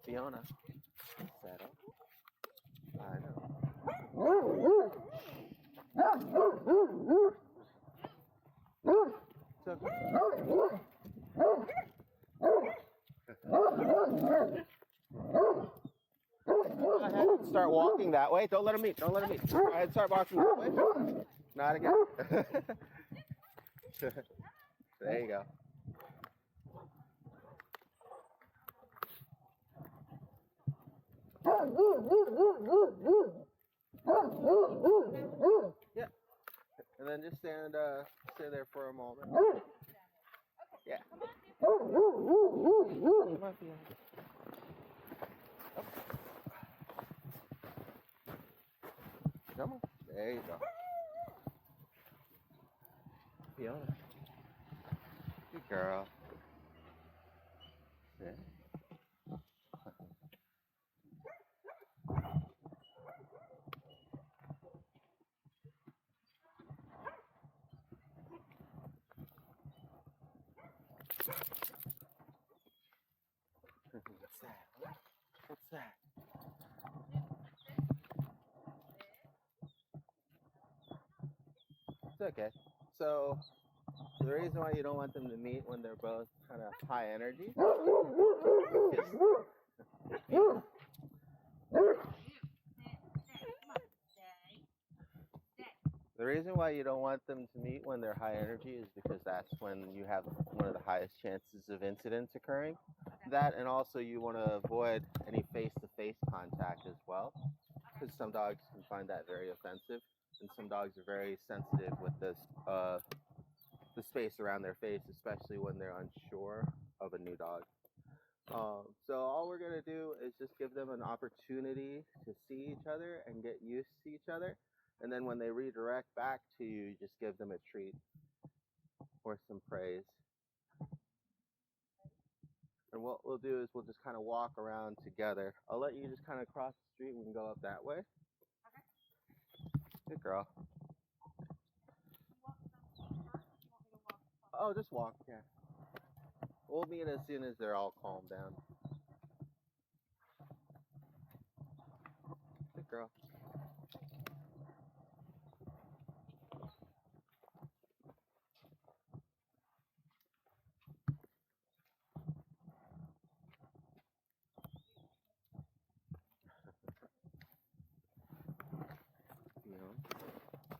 Fiona, settle. I know. It's okay. Go ahead and start walking that way. Don't let him eat. Don't let him eat. Go ahead and start walking that way. Not again. There you go. Yeah. And then just stand there for a moment. Yeah. Come on, Fiona. Come on. There you go. Fiona. Good girl. Yeah. What's that? What's that? It's okay. So the reason why you don't want them to meet when they're both kind of high energy is the reason why you don't want them to meet when they're high energy is because that's when you have one of the highest chances of incidents occurring. That, and also you want to avoid any face-to-face contact as well, because some dogs can find that very offensive, and some dogs are very sensitive with this the space around their face, especially when they're unsure of a new dog. So all we're gonna do is just give them an opportunity to see each other and get used to each other, and then when they redirect back to you, just give them a treat or some praise. And what we'll do is we'll just kind of walk around together. I'll let you just kind of cross the street. We can go up that way. Okay. Good girl. Oh, just walk. Yeah. We'll meet as soon as they're all calmed down. Good girl.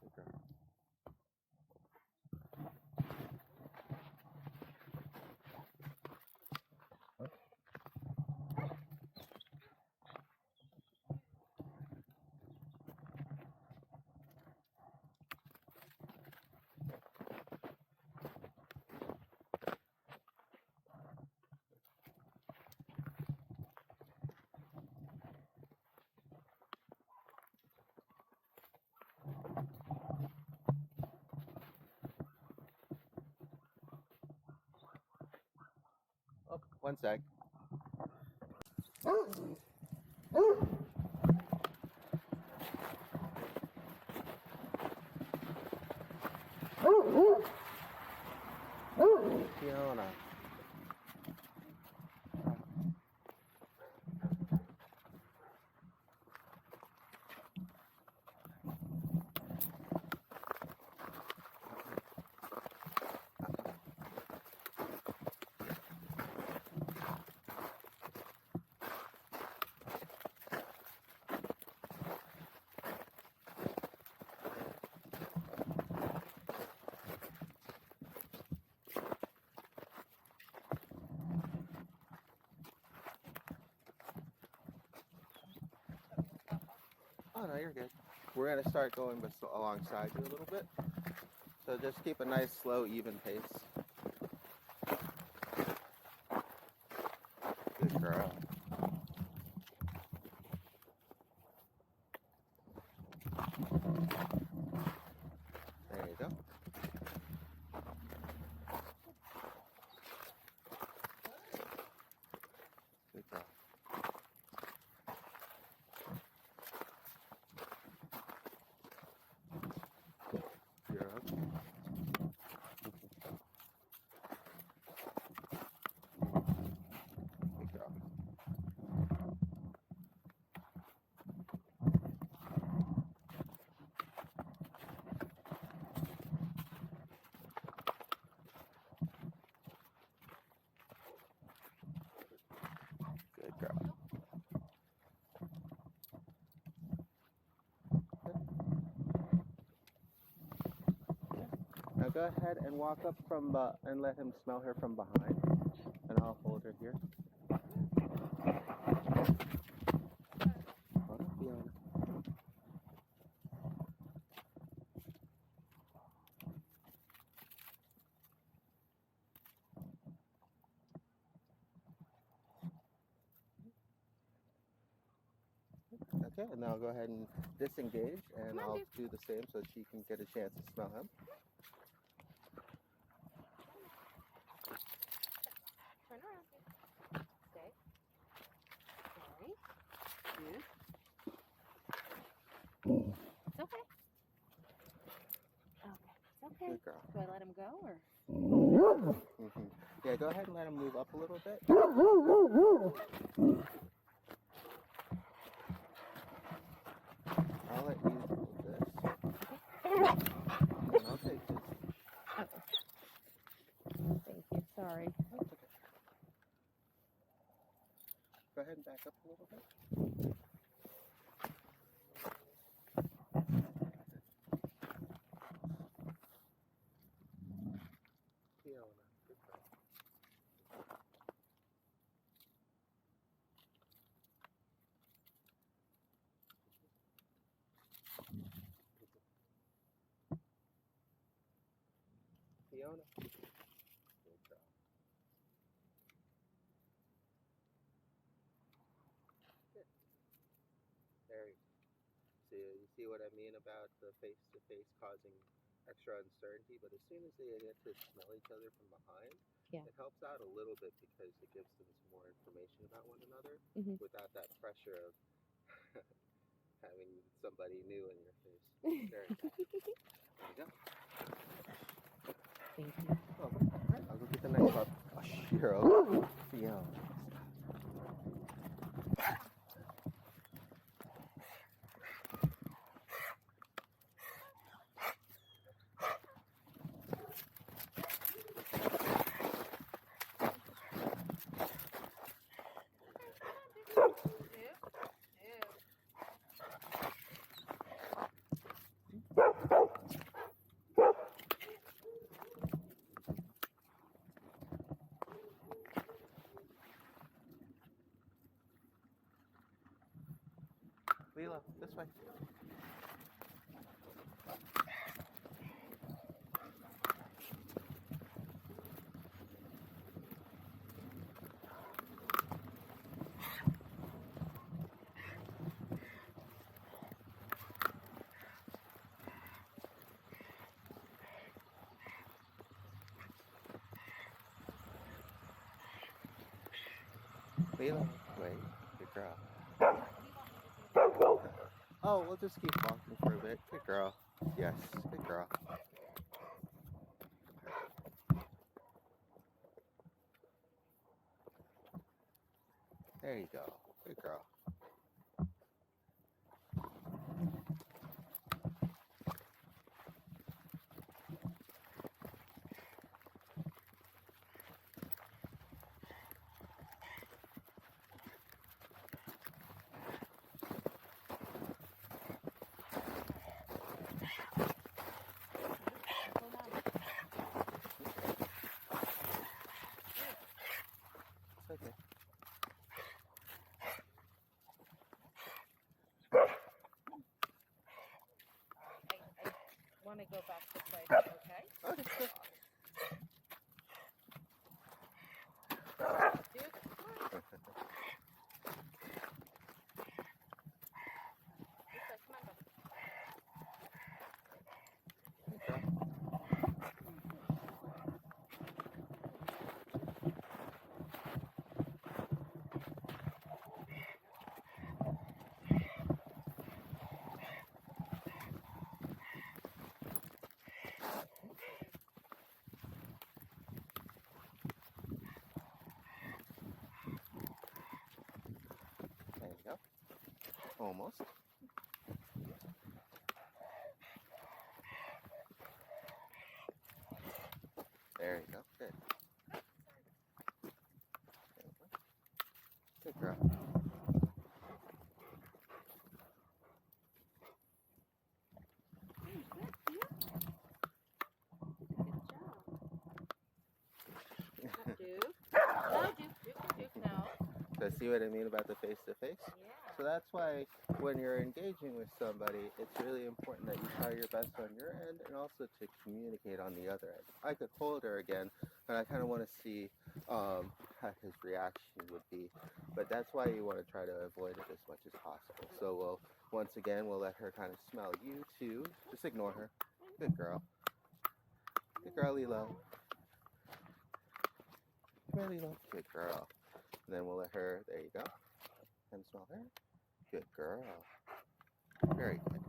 Good girl. Oh, one sec. Fiona. Oh, no, you're good. We're going to start going alongside you a little bit. So just keep a nice, slow, even pace. Good girl. There you go. Good girl. You're up. Good girl. go ahead and walk up from and let him smell her from behind, and I'll hold her here. Hold on, Fiona. Okay, and now I'll go ahead and disengage, and I'll do the same so she can get a chance to smell him. Turn around. Stay. Stay. Good. It's okay. Okay. It's okay. Good girl. Do I let him go or? Yeah, go ahead and let him move up a little bit. I'll let you hold this. And I'll take this. Thank you. Sorry. That's okay. Go ahead and back up a little bit. Fiona, good girl. Fiona. Good girl. Good. There you go. You see what I mean about the face-to-face causing extra uncertainty, but as soon as they get to smell each other from behind, it helps out a little bit because it gives them some more information about one another without that pressure of having somebody new in your face. There you go. There you go. Thank you. Oh, all right, I'll go get the next one. Oh, Shiro. Fiona. Lilo, this way. Lilo, wait, good girl. Oh, we'll just keep walking for a bit. Good girl. Yes, good girl. There you go. Good girl. It's okay. I want to go back this way, okay? Okay, good. Dude, come on. There you go. Almost. There you go. Good. Good girl. see what I mean about the face-to-face? Yeah. So that's why when you're engaging with somebody, it's really important that you try your best on your end and also to communicate on the other end. I could hold her again, and I kind of want to see how his reaction would be. But that's why you want to try to avoid it as much as possible. So once again, we'll let her kind of smell you too. Just ignore her. Good girl. Good girl, Lilo. Come here, Lilo. Good girl. And then we'll let her, there you go. And smell her. Good girl. Very good.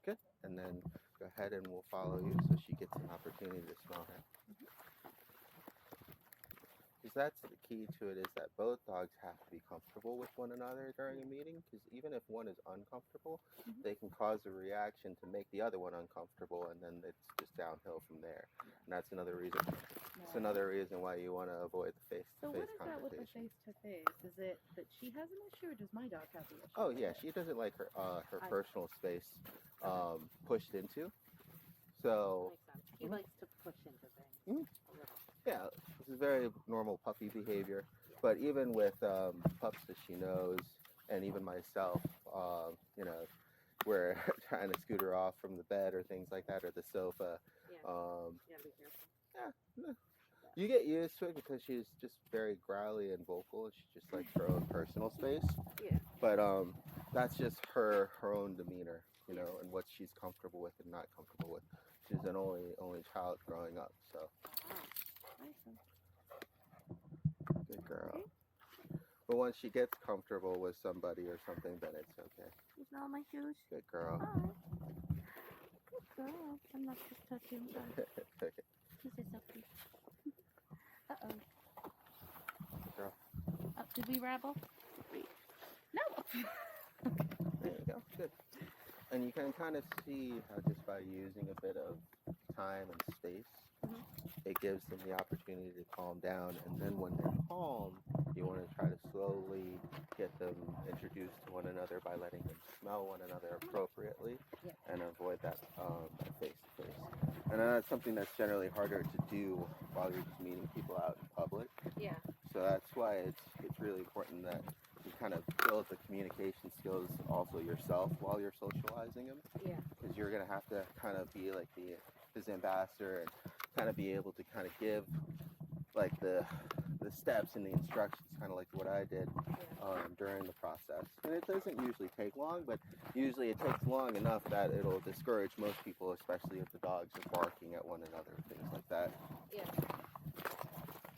Good. And then go ahead and we'll follow you so she gets an opportunity to smell her. Because that's the key to it, is that both dogs have to be comfortable with one another during a meeting. Because even if one is uncomfortable, they can cause a reaction to make the other one uncomfortable, and then it's just downhill from there. And that's another reason. It's another reason why you want to avoid the face-to-face So what is that with the conversation. face-to-face? Is it that she has an issue, or does my dog have the issue? Oh yeah, she doesn't like her personal space pushed into. So Makes sense. He likes to push into things. yeah, this is very normal puppy behavior. But even with pups that she knows, and even myself, you know, we're trying to scoot her off from the bed or things like that, or the sofa. Yeah. You gotta be careful. Yeah, you get used to it because she's just very growly and vocal. She just likes her own personal space. Yeah. But that's just her own demeanor, you know, and what she's comfortable with and not comfortable with. She's an only child growing up, so. Awesome. Good girl. Okay. But once she gets comfortable with somebody or something, then it's okay. You smell my shoes? Good girl. Oh. Good girl. I'm not just touching. Okay. This is so cute. Uh-oh. Girl. Did we rabble? No. There you go. Good. And you can kind of see how just by using a bit of time and space, it gives them the opportunity to calm down. And then when they're calm, you want to try to slowly get them introduced to one another by letting them smell one another appropriately and avoid that face-to-face. And that's something that's generally harder to do while you're just meeting people out in public. Yeah. So that's why it's really important that you kind of build the communication skills also yourself while you're socializing them. Yeah. Because you're going to have to kind of be like his ambassador and kind of be able to kind of give like the steps and the instructions, kind of like what I did during the process. And it doesn't usually take long, but usually it takes long enough that it'll discourage most people, especially if the dogs are barking at one another, things like that. Yeah.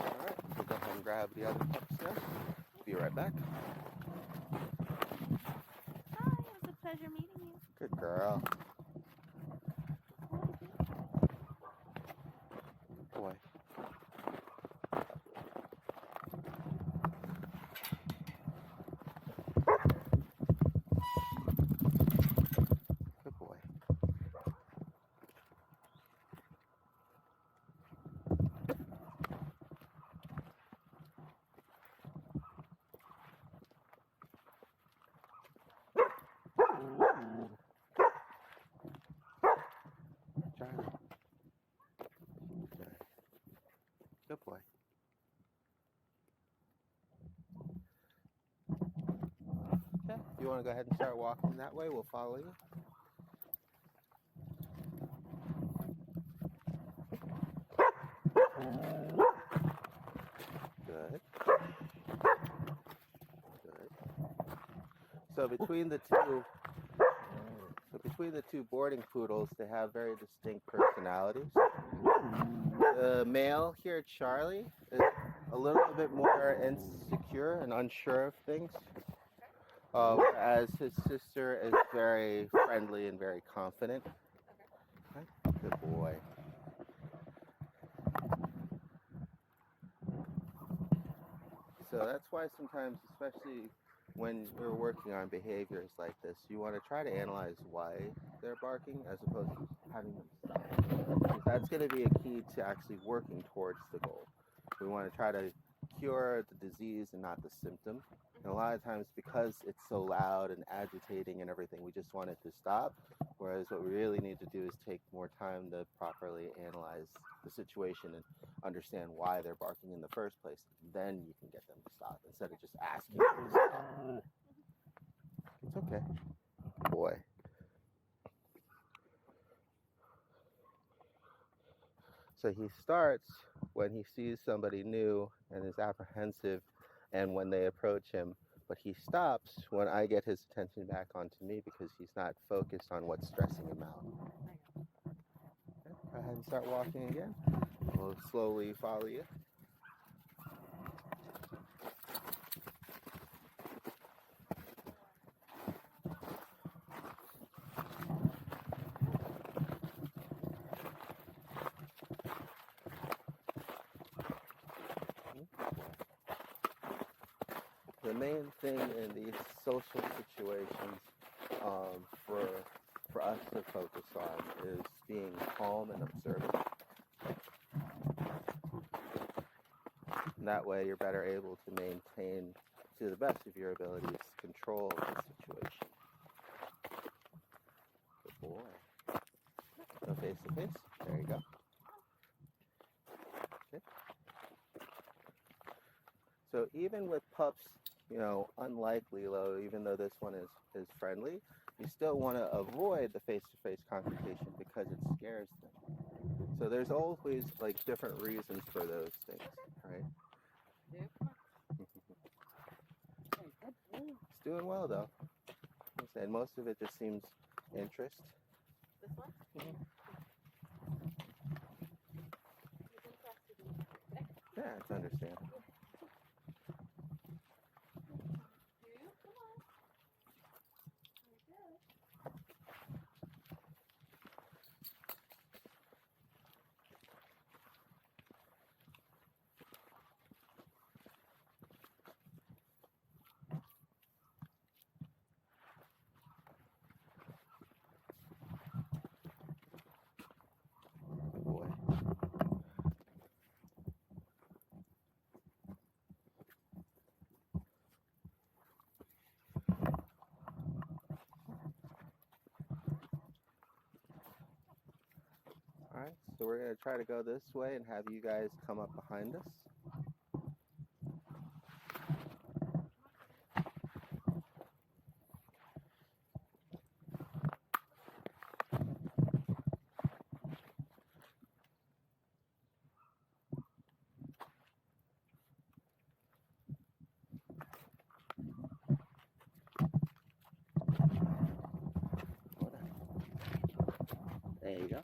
All right, we'll go ahead and grab the other pups now. Be right back. Hi, it was a pleasure meeting you. Good girl. Boy. Good boy. Charlie. Good boy. Okay, if you want to go ahead and start walking that way, we'll follow you. Good. Good. So between the two boarding poodles, they have very distinct personalities. The male here, Charlie, is a little bit more insecure and unsure of things, whereas his sister is very friendly and very confident. Okay. Good boy. So that's why sometimes, especially when you're working on behaviors like this, you want to try to analyze why they're barking as opposed to having them stop. Because that's going to be a key to actually working towards the goal. We want to try to cure the disease and not the symptom. And a lot of times, because it's so loud and agitating and everything, we just want it to stop. Whereas what we really need to do is take more time to properly analyze the situation and understand why they're barking in the first place. Then you can get them to stop instead of just asking them to stop. It's okay. Boy. So he starts when he sees somebody new and is apprehensive and when they approach him, but he stops when I get his attention back onto me because he's not focused on what's stressing him out. Okay, go ahead and start walking again. We'll slowly follow you. The main thing in these social situations for us to focus on is being calm and observant. And that way you're better able to maintain, to the best of your abilities, control the situation. Good boy. Go face to face. There you go. Okay. So even with pups, unlike Lilo, even though this one is friendly, you still want to avoid the face-to-face confrontation because it scares them. So there's always like different reasons for those things, right? It's doing well though. And most of it just seems interest. This one? Yeah, it's understandable. Good boy. All right, so we're going to try to go this way and have you guys come up behind us. There you go.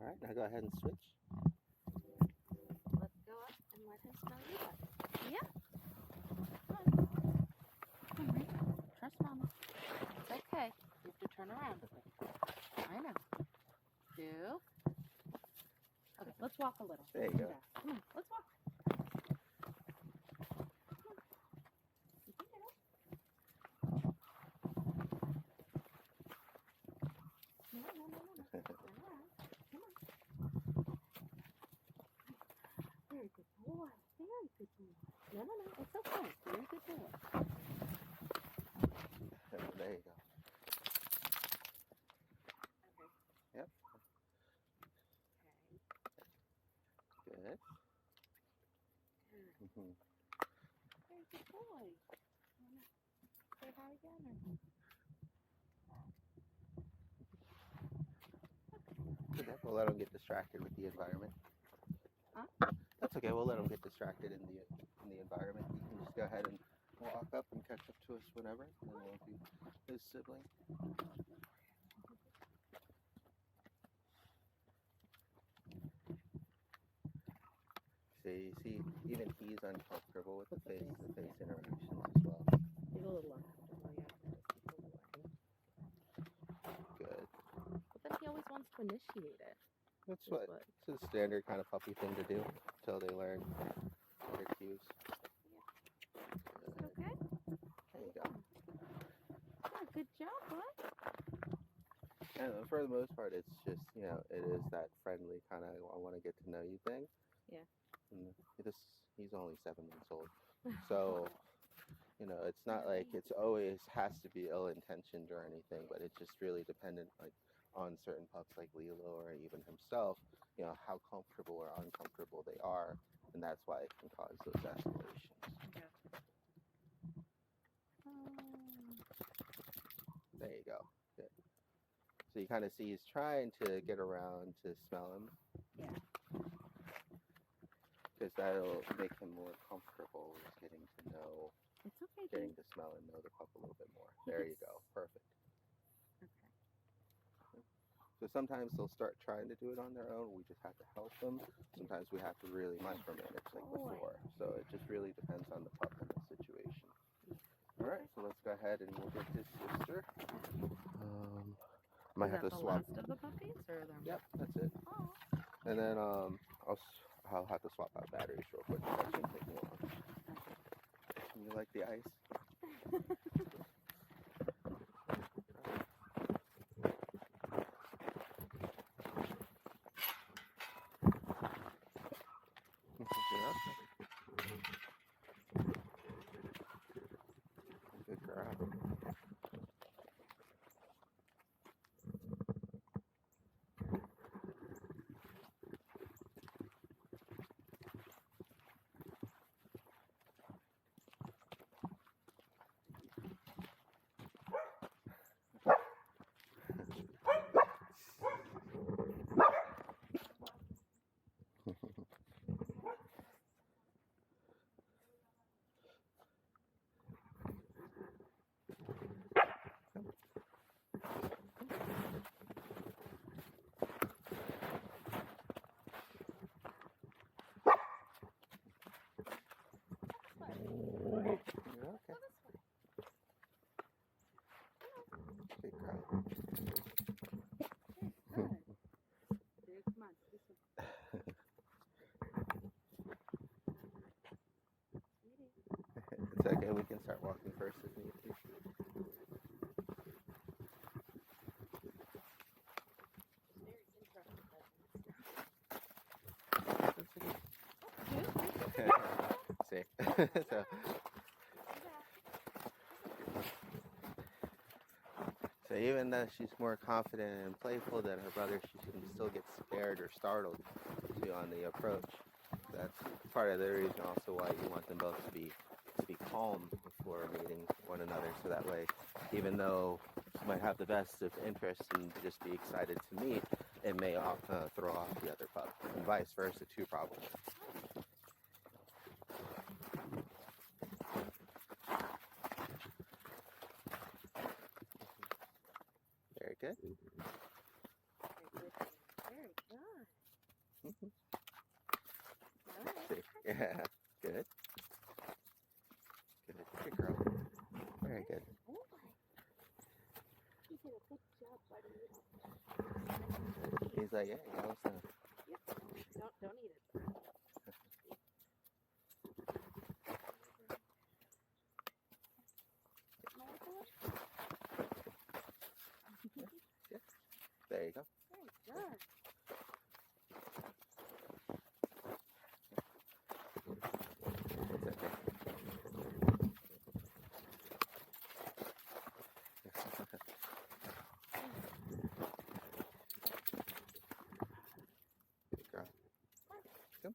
All right, now go ahead and switch. Let's go up and let him smell you up. Yeah. Come on. Come on, Rick. Trust Mama. It's okay. You have to turn around. I know. Two. Okay, let's walk a little. There you go. Come on, let's walk. You can get up. No. Turn around. Come on. Very good boy. Very good boy. No. It's okay. Very good boy. There you go. Okay. Yep. Good. Mm-hmm. Very good boy. Say hi again. Okay, we'll let them get distracted with the environment. Huh? That's okay. We'll let them get distracted in the environment. You can just go ahead and walk up and catch up to us whenever, and then we'll be his sibling. So you see, even he's uncomfortable with the face-to-face interactions as well. He's a little uncomfortable, yeah. initiate it. That's is what it's a standard kind of puppy thing to do until they learn their cues. Okay. There you go. Yeah, good job, bud. And for the most part, it's just, you know, it is that friendly kind of I want to get to know you thing. Yeah. And he's only 7 months old, so you know, it's not like it's always has to be ill intentioned or anything, but it's just really dependent like on certain pups like Lilo or even himself, you know, how comfortable or uncomfortable they are, and that's why it can cause those escalations. There you go. Good. So you kind of see he's trying to get around to smell him. Yeah. Because that'll make him more comfortable with getting to know, It's okay, getting to smell and know the pup a little bit more. There you go. Perfect. Okay. So sometimes they'll start trying to do it on their own. We just have to help them. Sometimes we have to really micromanage like before. So it just really depends on the pup and the situation. All right, so let's go ahead and we'll get his sister. I might have to swap. Is that the last of the puppies, or are there more? Yep, that's it. Oh. And then I'll have to swap out batteries real quick. That shouldn't take me long. You like the ice? Good girl. It's okay, we can start walking first if need be. See? So even though she's more confident and playful than her brother, she can still get scared or startled too on the approach. That's part of the reason also why you want them both to be calm before meeting one another, so that way, even though you might have the best of interest and just be excited to meet, it may throw off the other pup, and vice versa too, probably. Very good. Very good. Yeah, good. Good. Good girl. Very good. You did a good job, buddy. He's like, yeah, you know, so. Don't eat it. There you go. Very good. It's okay. Good girl. Come.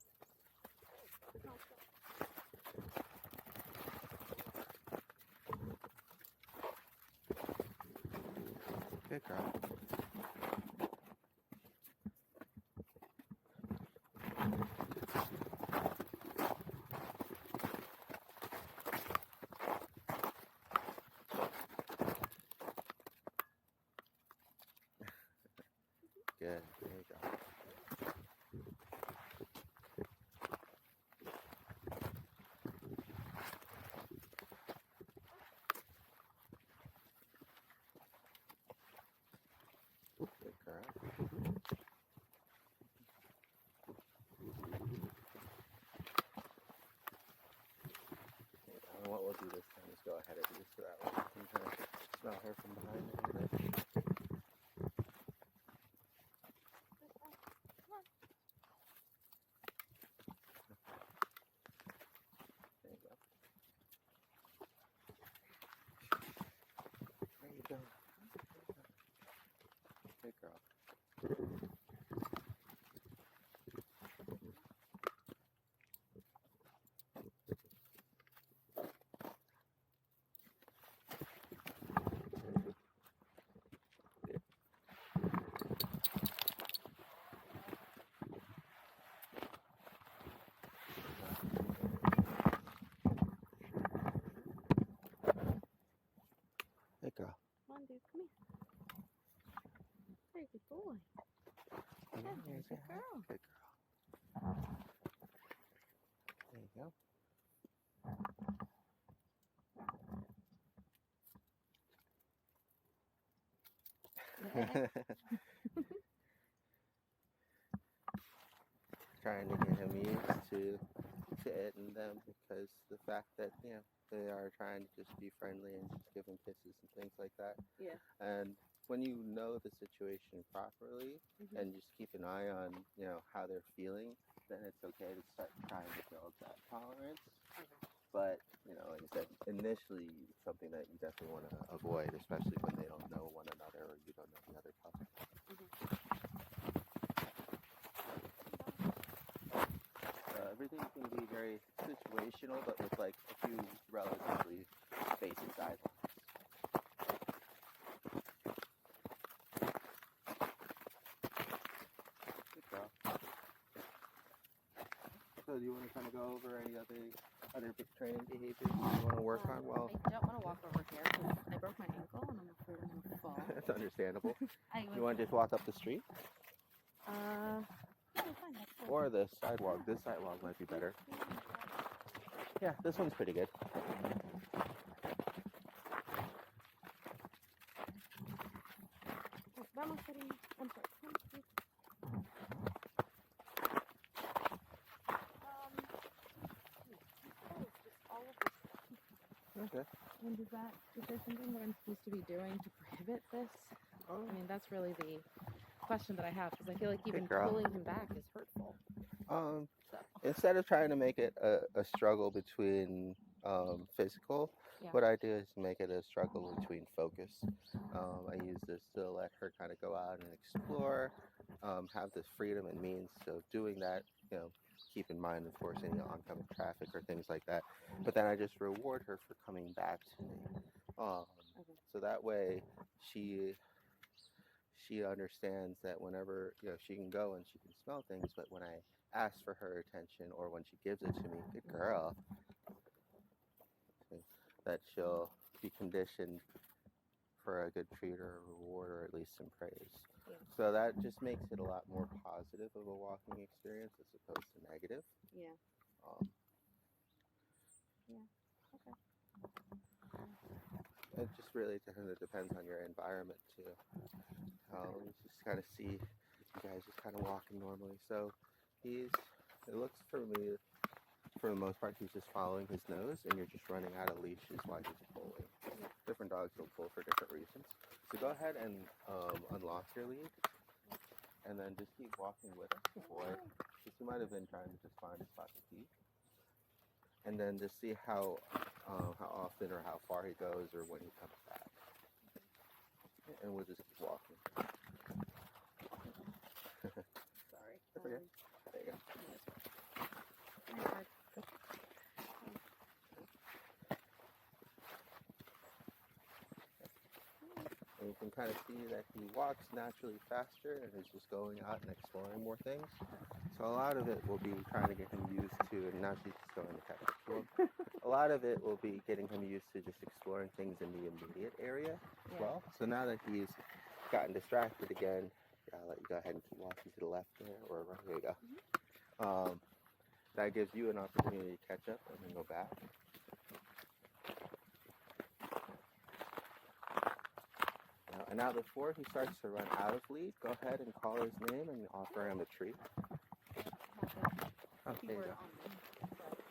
Good girl. Good. There you go. Good girl. smell her from behind a little bit. There you go. There you go. Good girl. Good girl. Come on, dude. Come here. Very good boy. Yeah, There's good girl. Good girl. There you go. Trying to get him used to it and them, because the fact that they are trying to just be friendly and just give him kisses and things like that. Yeah. And when you know the situation properly and just keep an eye on how they're feeling, then it's okay to start trying to build that tolerance. But like I said, initially it's something that you definitely want to avoid, especially when they don't know one another or you don't know the other couple. Everything can be very situational, but with like a few relatively basic guidelines. Good girl. So do you want to kind of go over any other big training behaviors you want to work on? Well, I don't want to walk over here because I broke my ankle and I'm afraid I'm going to fall. That's understandable. You want to just walk up the street? Yeah, fine. That's cool. Or the sidewalk. This sidewalk might be better. Yeah, this one's pretty good. Vamos, cariño. I'm sorry. Come on, please. Okay. And is there something that I'm supposed to be doing to prohibit this? I mean, that's really the question that I have, because I feel like even pulling him back is hurtful. Instead of trying to make it a struggle between physical, what I do is make it a struggle between focus. I use this to let her kind of go out and explore, have the freedom and means of doing that. Keep in mind, of course, any oncoming traffic or things like that. But then I just reward her for coming back to me. So that way she understands that whenever she can go and she can smell things, but when I ask for her attention or when she gives it to me, good girl, that she'll be conditioned for a good treat or a reward or at least some praise. So that just makes it a lot more positive of a walking experience as opposed to negative. Yeah. It just really kind of depends on your environment too. Just kind of see you guys just kind of walking normally. So it looks for me, for the most part, he's just following his nose and you're just running out of leashes while he's pulling. Different dogs will pull for different reasons. So go ahead and unlock your lead and then just keep walking with the boy. Because he might have been trying to just find a spot to pee. And then just see how often or how far he goes or when he comes back. And we'll just keep walking. Sorry. That's okay. There you go. And you can kind of see that he walks naturally faster and is just going out and exploring more things. So a lot of it will be trying to get him used to, and now she's just going to catch up to him. A lot of it will be getting him used to just exploring things in the immediate area as well. So now that he's gotten distracted again, I'll let you go ahead and keep walking to the left there, or right, there you go. That gives you an opportunity to catch up and then go back. And now before he starts to run out of lead, go ahead and call his name and offer him a treat. Oh, there you go.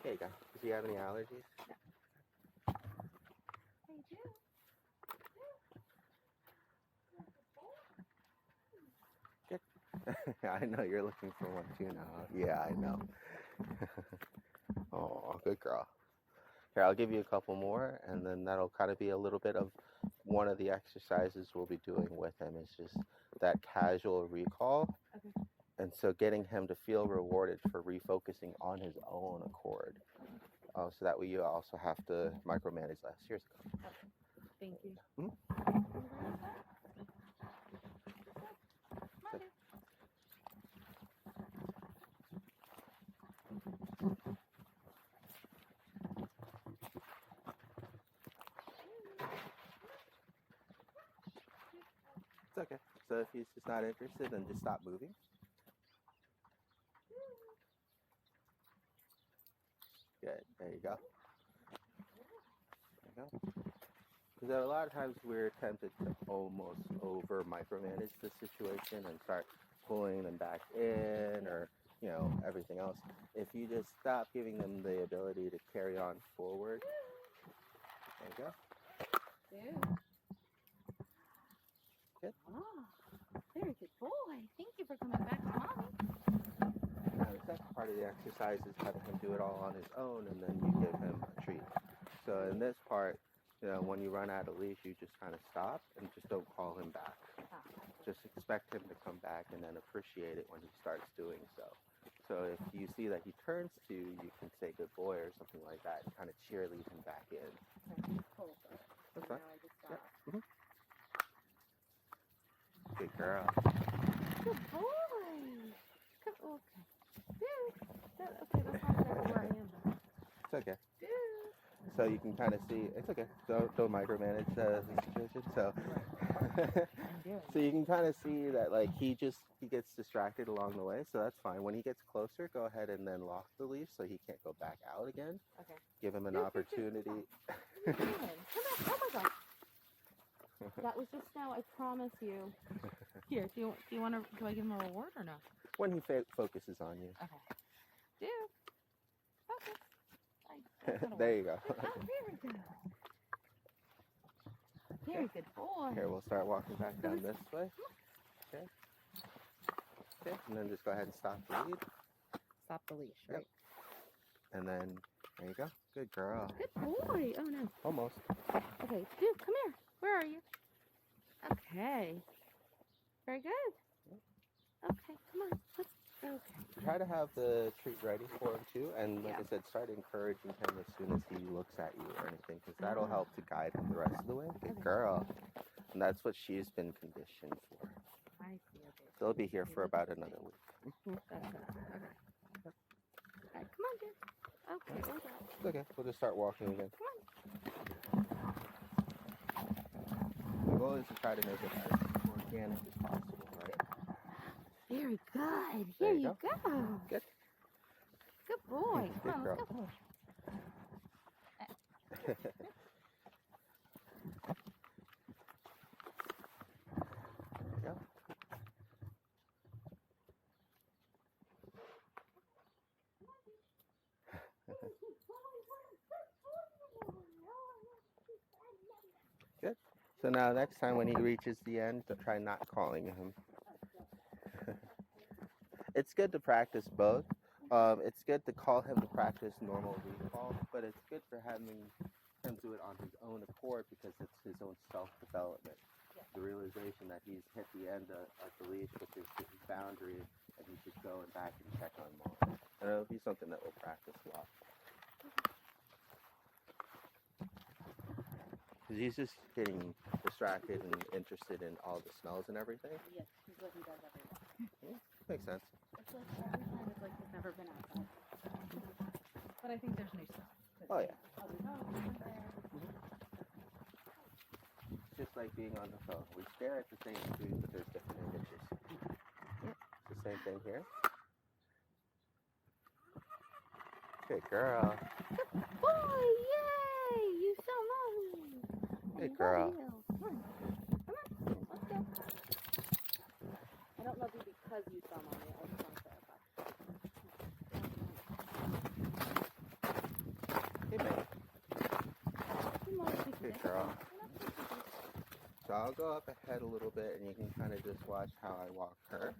There you go. Does he have any allergies? No. Hey, Joe. I know you're looking for one too now. Yeah, I know. Oh, good girl. Here, I'll give you a couple more, and then that'll kind of be a little bit of one of the exercises we'll be doing with him. Is just that casual recall. Okay. And so getting him to feel rewarded for refocusing on his own accord. So that way you also have to micromanage less. Here's a couple. Thank you. Hmm? It's okay. So if he's just not interested, then just stop moving. Good. There you go. There you go. Because a lot of times we're tempted to almost over micromanage the situation and start pulling them back in, or everything else. If you just stop giving them the ability to carry on forward. There you go. Dude. Good. Oh, very good boy. Thank you for coming back to mommy. Now the second part of the exercise is having him do it all on his own, and then you give him a treat. So in this part, when you run out of leash, you just kind of stop and just don't call him back. Just expect him to come back and then appreciate it when he starts doing so. So if you see that he turns to, you can say good boy or something like that and kind of cheerlead him back in. Okay, cool. That's fine. Now I just stop. Yeah. Mm-hmm. Good girl. Good boy. Come, okay. Dude. Okay, that's not exactly where I am. It's okay. Dude. So you can kind of see, it's okay. Don't micromanage the situation. So, so you can kind of see that he gets distracted along the way. So that's fine. When he gets closer, go ahead and then lock the leash so he can't go back out again. Okay. Give him an opportunity. Come on. Oh my gosh. That was just now. I promise you. Here, do I give him a reward or no? When he focuses on you. Okay. Dude. Focus. There you go. Oh, very good. Very good boy. Here, we'll start walking back down this way. Okay. Okay, and then just go ahead and stop the lead. Stop the leash, right? Yep. And then, there you go. Good girl. Good boy. Oh, no. Almost. Okay, dude, come here. Where are you? Okay. Very good. Okay, come on. Let's. Okay. Try to have the treat ready for him too, and like I said, start encouraging him as soon as he looks at you or anything, because that'll help to guide him the rest of the way. Good girl. And that's what she's been conditioned for. I see. Okay. They'll be here for about another week. That's enough. Okay. All right, come on, dude. Okay, hold on. It's okay. We'll just start walking again. Come on. The goal is to try to make it as organic as possible, right? Very good. There Here you you go. Good. Good boy. Good Come on, girl. let's go. There you go. Good. So now next time when he reaches the end, try not calling him. It's good to practice both. It's good to call him to practice normal recall, but it's good for having him do it on his own accord because it's his own self-development. The realization that he's hit the end of the leash, which is his boundary, and he should go and back and check on mom. And it'll be something that we'll practice a lot. Because he's just getting distracted and interested in all the smells and everything. Yes, he's what he does every day. Makes sense. It's like every time it's like he's never been outside. But I think there's new stuff. Oh yeah. Other dogs are there. It's just like being on the phone. We stare at the same screen, but there's different images. Yep. It's the same thing here. Good girl. Good boy! Yay! You saw mommy. Good girl. Come on. Come on. Let's go. I don't know if it's because you saw mommy. I just want to clarify. Hey, man. Come on, Good girl. So I'll go up ahead a little bit, and you can kind of just watch how I walk her.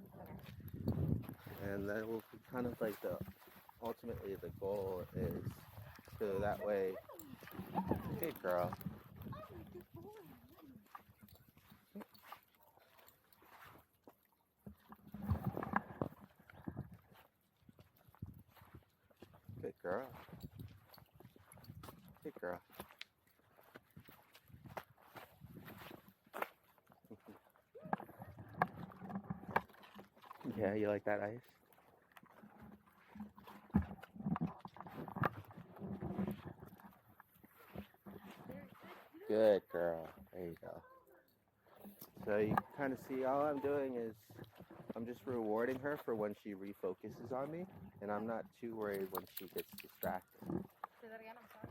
and that will be kind of like ultimately the goal is so that way, good girl. Good girl. Good girl. Yeah, you like that ice? Good girl. There you go. So you kind of see all I'm doing is I'm just rewarding her for when she refocuses on me, and I'm not too worried when she gets distracted. Say that again, I'm sorry.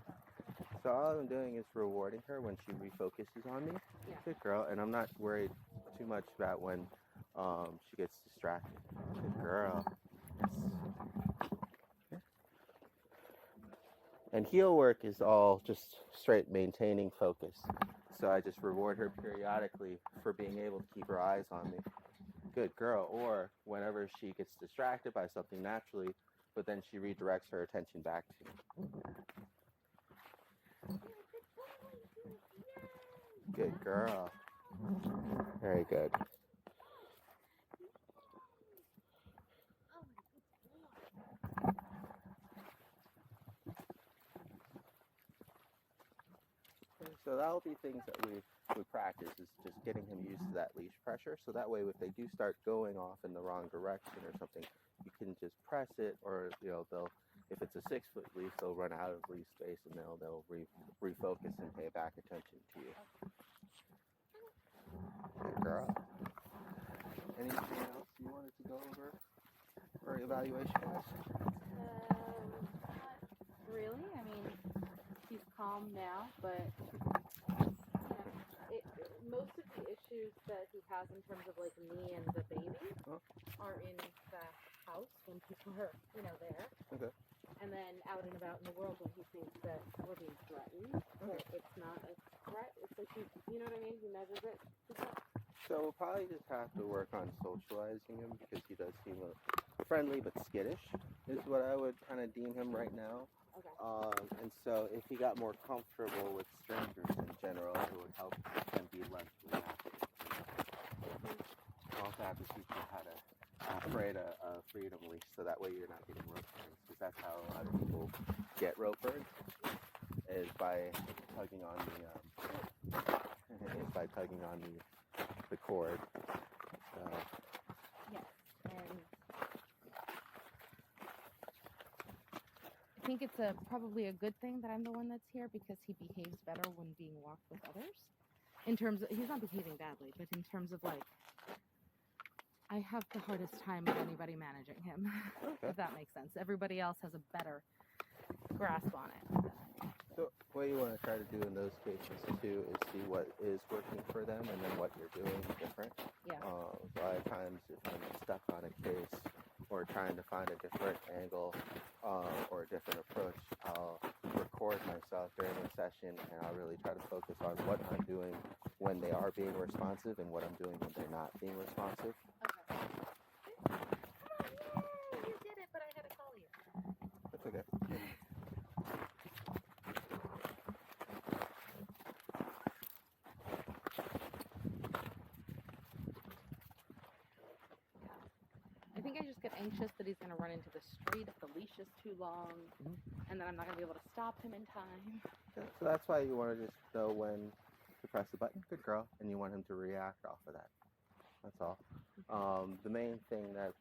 So all I'm doing is rewarding her when she refocuses on me. Yeah. Good girl, and I'm not worried too much about when she gets distracted. Good girl. Yes. Okay. And heel work is all just straight maintaining focus. So I just reward her periodically for being able to keep her eyes on me. Good girl. Or whenever she gets distracted by something naturally, but then she redirects her attention back to me. Good girl. Very good. So that'll be things that we practice, is just getting him used to that leash pressure. So that way, if they do start going off in the wrong direction or something, you can just press it, or they'll, if it's a 6-foot leash, they'll run out of leash space and they'll refocus and pay back attention to you. Good girl. Anything else you wanted to go over for evaluation-wise? Not really. I mean, he's calm now, but most of the issues that he has in terms of like me and the baby are in the house when people are, there. Okay. And then out and about in the world when he thinks that we're being threatened. But it's not a threat. It's like you know what I mean? He measures it. So we'll probably just have to work on socializing him, because he does seem friendly but skittish, is what I would kind of deem him right now. Okay. And so if he got more comfortable with strangers in general, it would help him be less reactive. You also have to teach him how to operate a freedom leash, so that way you're not getting rope burns, because that's how a lot of people get rope burns, is by tugging on the cord. Yes, and I think it's probably a good thing that I'm the one that's here, because he behaves better when being walked with others. In terms of, he's not behaving badly, but in terms of like, I have the hardest time of anybody managing him, if that makes sense. Everybody else has a better grasp on it. So what you want to try to do in those cases too is see what is working for them, and then what you're doing is different. Yeah. A lot of times if I'm stuck on a case or trying to find a different angle or a different approach, I'll record myself during the session, and I'll really try to focus on what I'm doing when they are being responsive and what I'm doing when they're not being responsive. Okay. Come on, yay! You did it, but I had to call you. That's okay. I think I just get anxious that he's going to run into the street if the leash is too long, and then I'm not going to be able to stop him in time. Yeah, so that's why you want to just know when to press the button. Good girl. And you want him to react off of that. That's all. The main thing that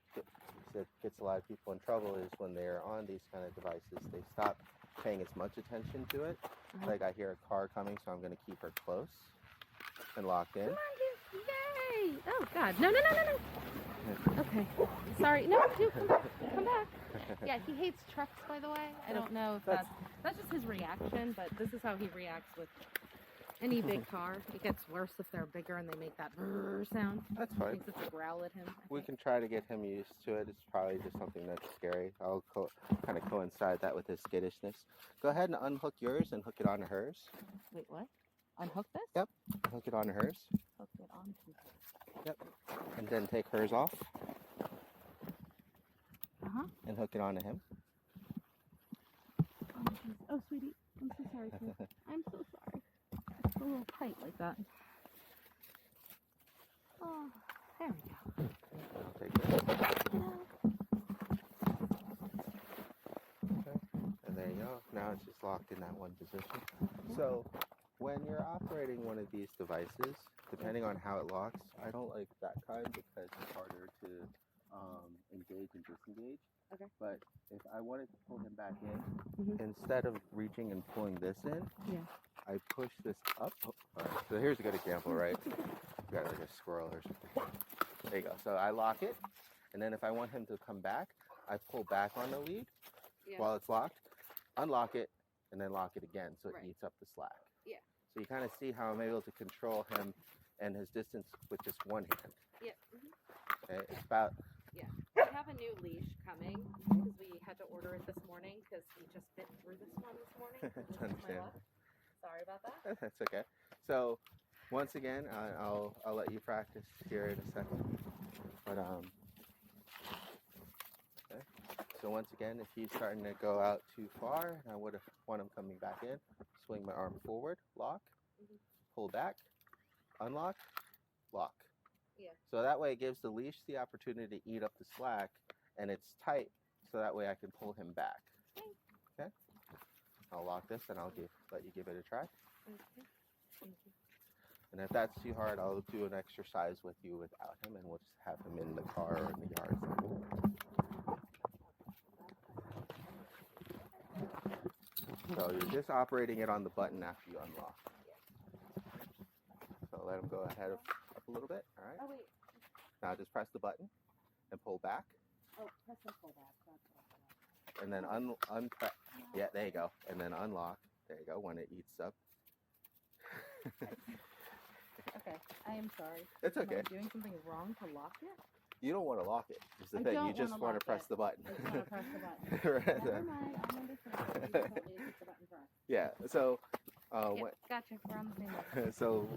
gets a lot of people in trouble is when they're on these kind of devices, they stop paying as much attention to it. Like, I hear a car coming, so I'm going to keep her close and locked in. Come on, dude. Yay! Oh, God. No. Okay. Sorry. No, dude, come back. Come back. Yeah, he hates trucks, by the way. I don't know if that's just his reaction, but this is how he reacts with any big car. It gets worse if they're bigger and they make that brrr sound. That's fine. He thinks it's a growl at him. We can try to get him used to it. It's probably just something that's scary. I'll kind of coincide that with his skittishness. Go ahead and unhook yours and hook it onto hers. Wait, what? Unhook this? Yep. Hook it onto hers. Hook it onto hers. Yep. And then take hers off. and hook it onto him. Oh, geez. Oh, sweetie, I'm so sorry, too. I'm so sorry. It's a little tight like that. Oh, there we go. I'll take this. Okay. And there you go. Now it's just locked in that one position. So when you're operating one of these devices, depending on how it locks, I don't like that kind because it's harder to engage and disengage. Okay. But if I wanted to pull him back in, instead of reaching and pulling this in, I push this up. Oh, all right. So here's a good example, right? You got like a squirrel or something. There you go. So I lock it, and then if I want him to come back, I pull back on the lead while it's locked, unlock it, and then lock it again so it eats up the slack. Yeah. So you kind of see how I'm able to control him and his distance with just one hand. Yeah. Okay, it's about. Yeah. We have a new leash coming because we had to order it this morning because we just bit through this one this morning. It's understandable. Sorry about that. That's okay. So once again, I'll let you practice here in a second. But okay. So once again, if he's starting to go out too far, and I would want him coming back in, swing my arm forward, lock, pull back, unlock, lock. Yeah. So that way it gives the leash the opportunity to eat up the slack, and it's tight, so that way I can pull him back. Okay. I'll lock this, and I'll let you give it a try. Okay. Thank you. And if that's too hard, I'll do an exercise with you without him, and we'll just have him in the car or in the yard. So you're just operating it on the button after you unlock. So let him go ahead up a little bit. All right. Oh, wait. Now just press the button and pull back. Oh, press and pull back. That's what And then unpress. Yeah, there you go. And then unlock. There you go. When it eats up. Okay, I am sorry. It's okay. Am I doing something wrong to lock it? You don't want to lock it. Is the I thing. don't You just wanna want to lock press it. the button. I just want to press the button. Right. Never mind. I'm understanding. You just told me to hit the button first. Yeah. So. Yep, gotcha. We're on the same level. So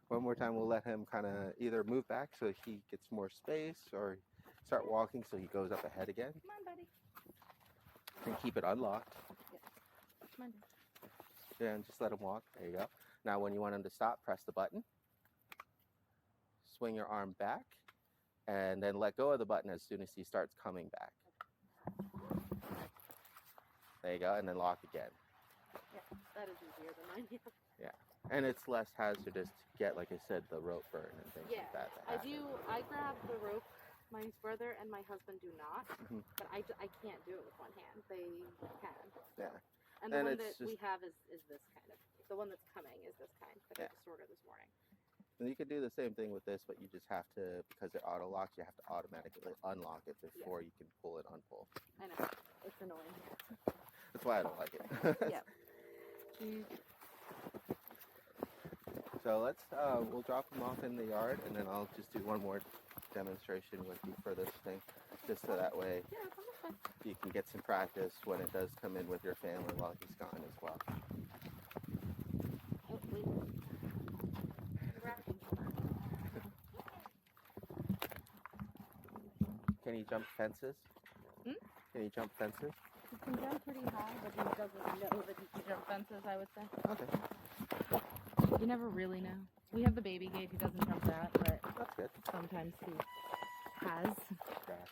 one more time, we'll let him kind of either move back so he gets more space, or start walking so he goes up ahead again. Come on, buddy. And keep it unlocked. Come on. Yeah, and just let him walk. There you go. Now when you want him to stop, press the button. Swing your arm back, and then let go of the button as soon as he starts coming back. There you go, and then lock again. Yeah, that is easier than mine. Yeah, and it's less hazardous to get, like I said, the rope burn and things like that. I grab the rope. My brother and my husband do not, but I can't do it with one hand. They can. Yeah. And the And one it's that we have is this kind of. The one that's coming is this kind that I just ordered this morning. And you could do the same thing with this, but you just have to, because it auto locks, you have to automatically unlock it before you can pull it, unpull. I know. It's annoying. That's why I don't like it. Yep. So let's, we'll drop them off in the yard, and then I'll just do one more demonstration with you for this thing, just so that way you can get some practice when it does come in with your family while he's gone as well. Oh, wait. Can he jump fences? Can he jump fences? He can jump pretty high, but he doesn't know that he can jump fences, I would say. Okay. You never really know. We have the baby gate. He doesn't jump that, but That's good. sometimes he has. Gotcha.